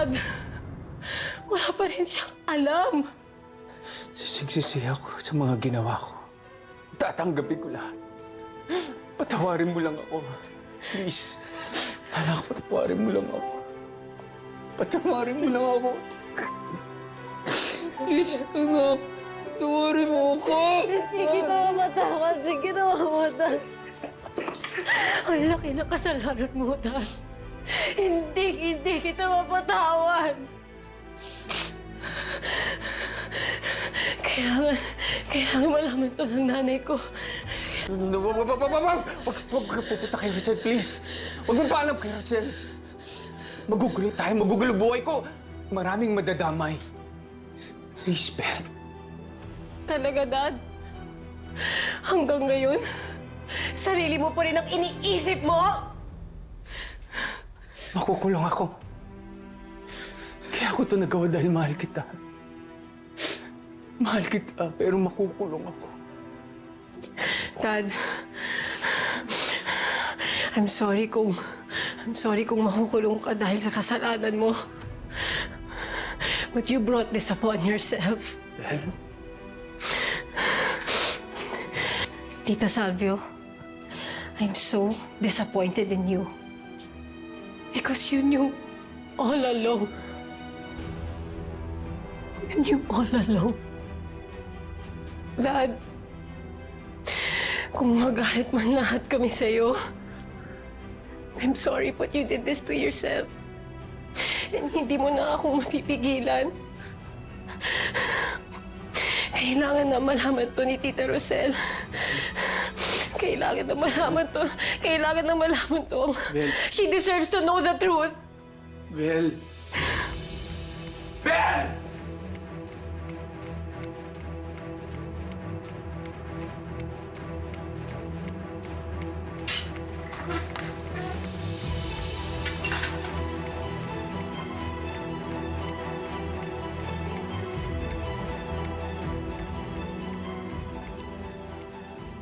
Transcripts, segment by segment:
Dad. Wala pa rin siyang alam. Sisigsisi ako sa mga ginawa ko. Tatanggapin ko lahat. Patawarin mo lang ako. Please. Anak, patawarin mo lang ako. Patawarin mo lang ako. Please, anak. Patawarin mo ako. Hindi kita mamatawad. Hindi kita mamatawad. Ang laki ng kasalanan mo, Dad. Hindi kita mapatawad. Kailangan malaman to ng nanay ko. Huwag ka pupunta kay Rosel, please. Huwag mong paalam kay Rosel. Magugulo tayo, magugulo buhay ko. Maraming madadamay. Please, Belle. Talaga, Dad? Hanggang ngayon, sarili mo pa rin ang iniisip mo? Makukulong ako. Kaya ako ito nagawa dahil mahal kita. Mahal kita, pero makukulong ako. Dad, I'm sorry kung makukulong ka dahil sa kasalanan mo. But you brought this upon yourself. Belle? Tito Salvio, I'm so disappointed in you. Because you knew all along. You knew all along. Dad, kung magalit man lahat kami sa'yo, I'm sorry but you did this to yourself. And hindi mo na ako mapipigilan. Kailangan na malaman to ni Tita Rosel. Kailangan na malaman to. Kailangan na malaman to. Belle. She deserves to know the truth. Belle! Belle!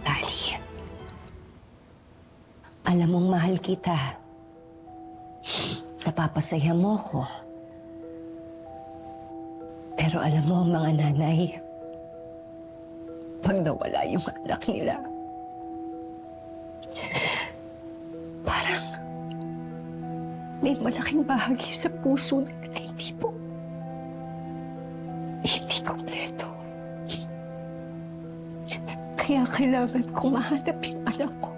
Tali, alam mong mahal kita. Napapasaya mo ko. Pero alam mo, ang mga nanay, pag nawala yung anak nila, parang may malaking bahagi sa puso nila na hindi kompleto. Kaya kailangan ko mahanap yung anak ko.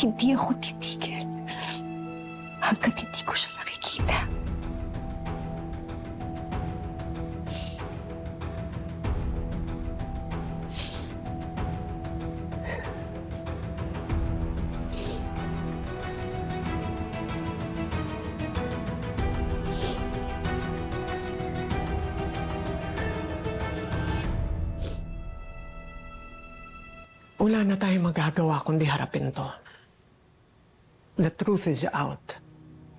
Hindi ako titigil hanggat hindi ko siya nakikita. Wala na tayong magagawa kundi harapin to. The truth is out.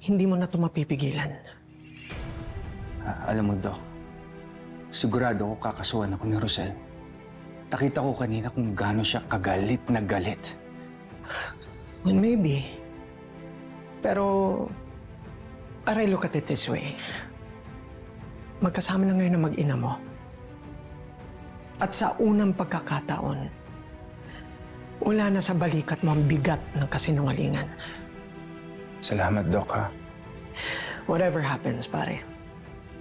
Hindi mo na ito mapipigilan. Alam mo, Doc, sigurado ako kakasuhan ako ni Rosel. Nakita ko kanina kung gaano siya kagalit na galit. Well, maybe. Pero, I look at it this way. Magkasama na ngayon ang mag-ina mo. At sa unang pagkakataon, wala na sa balikat mo ang bigat ng kasinungalingan. Salamat, Doc, ha? Whatever happens, pare.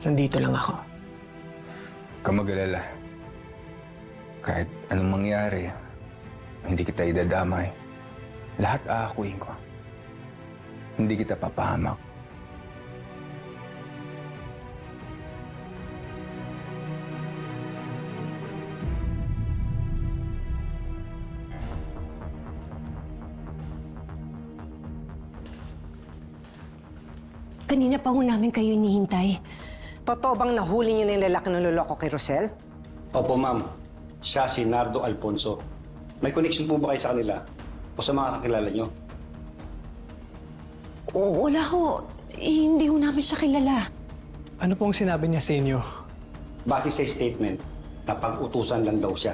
Nandito lang ako. Huwag kang mag-alala. Kahit anong mangyari, hindi kita idadamay. Lahat aakuin ko. Hindi kita papahamak. Kanina pa ho namin kayo inihintay. Totoo bang nahuli niyo na yung lalaki ng loloko kay Rosel? Opo, ma'am. Siya si Nardo Alfonso. May connection po ba kayo sa kanila? O sa mga kakilala niyo? Wala ho. Hindi ho namin siya kilala. Ano pong sinabi niya sa inyo? Base sa statement, na pag-utusan lang daw siya.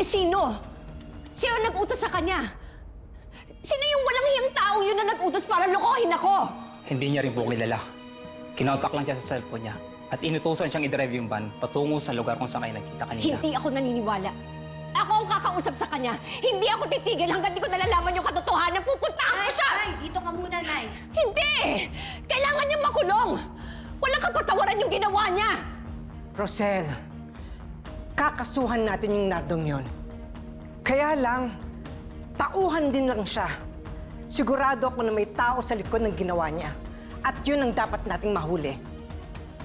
Sino? Sino nag-utos sa kanya? Sino yung walang hiyang taong yun na nag-utos para lokohin ako? Hindi niya rin po kilala. Kinontak lang siya sa cellphone niya at inutusan siyang i-drive yung van patungo sa lugar kung saan kayo nagkita kanina. Hindi ako naniniwala. Ako ang kakausap sa kanya. Hindi ako titigil hanggang di ko nalalaman yung katotohanan. Pupuntahan ko siya! Nay, dito ka muna, Nay. Hindi! Kailangan niyang makulong! Walang kapatawaran yung ginawa niya! Rosel, kakasuhan natin yung Nardong yon. Kaya lang, tauhan din lang siya. Sigurado ako na may tao sa likod ng ginawa niya. At yun ang dapat nating mahuli.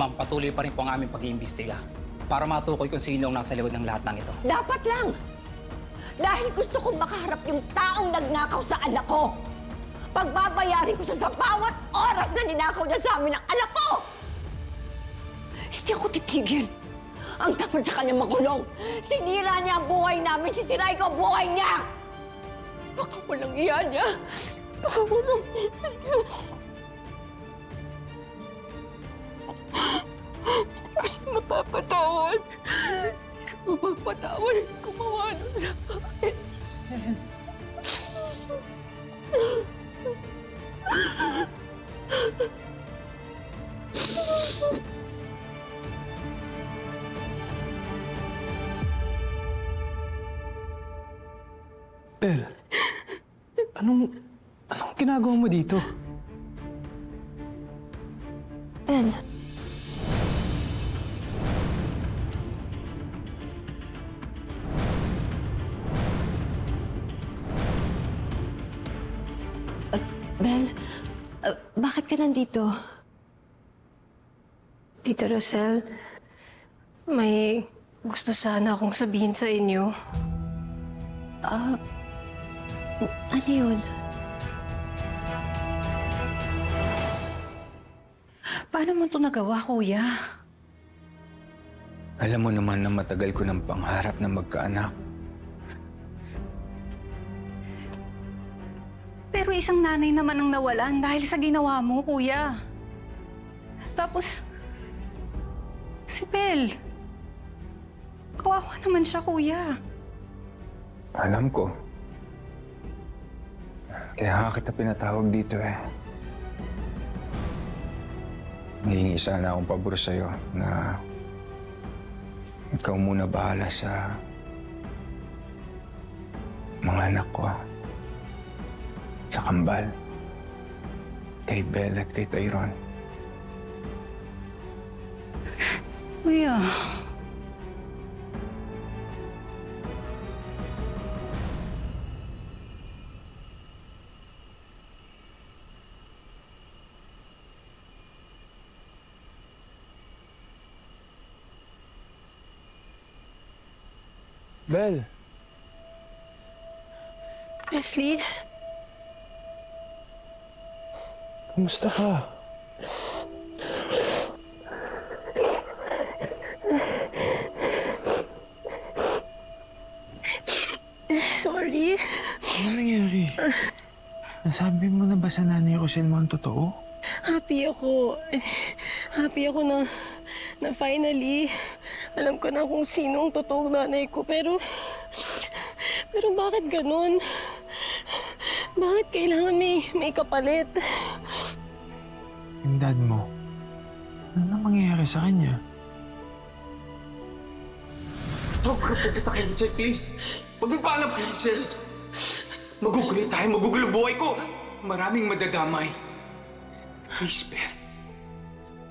Ma'am, patuloy pa rin po ang aming pag-iimbestiga para matukoy kung sino ang nasa likod ng lahat ng ito. Dapat lang! Dahil gusto kong makaharap yung taong nagnakaw sa anak ko. Pagbabayarin ko siya sa bawat oras na ninakaw niya sa amin ang anak ko! Hindi ako titigil. Ang dapat sa kanya makulong. Sinira niya ang buhay namin. Sisirain ko ang buhay niya! Baka walang iya niya. Baka walang iya niya. Hindi ko siya mapapatawad. Hindi ko mapapatawad. Gumawa nun sa akin. Bel, anong ginagawa mo dito? Ben. Bel, bakit ka nandito? Tita Rosel, may gusto sana akong sabihin sa inyo. Ano yun? Paano mo ito nagawa, Kuya? Alam mo naman na matagal ko ng pangarap na magkaanak. Pero isang nanay naman ang nawalan dahil sa ginawa mo, Kuya. Tapos, si Bel. Kawawa naman siya, Kuya. Alam ko. Kaya nga kita pinatawag dito eh. Hihingi sana akong pabor sa'yo na ikaw muna bahala sa mga anak ko. Sa kambal. Kay Bel at kay Tyron. Kuya. Bel! Leslie? Kumusta ka? Sorry. Ano nangyari? Nasabi mo na ba sa nanay Rosel mo ang totoo? Happy ako. Happy ako na finally alam ko na kung sino ang totoong nanay ko. Pero bakit ganun? Bakit kailangan may kapalit? Yung dad mo, ano na mangyayari sa kanya? Huwag ka pupunta kay Richard, please. Magpapaalam kay Richard. Magugulo tayo, magugulo buhay ko. Maraming madadamay. Please, Ben.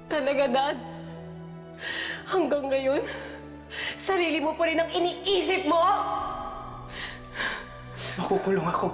Talaga, Dad? Hanggang ngayon, sarili mo pa rin ang iniisip mo? Makukulong ako.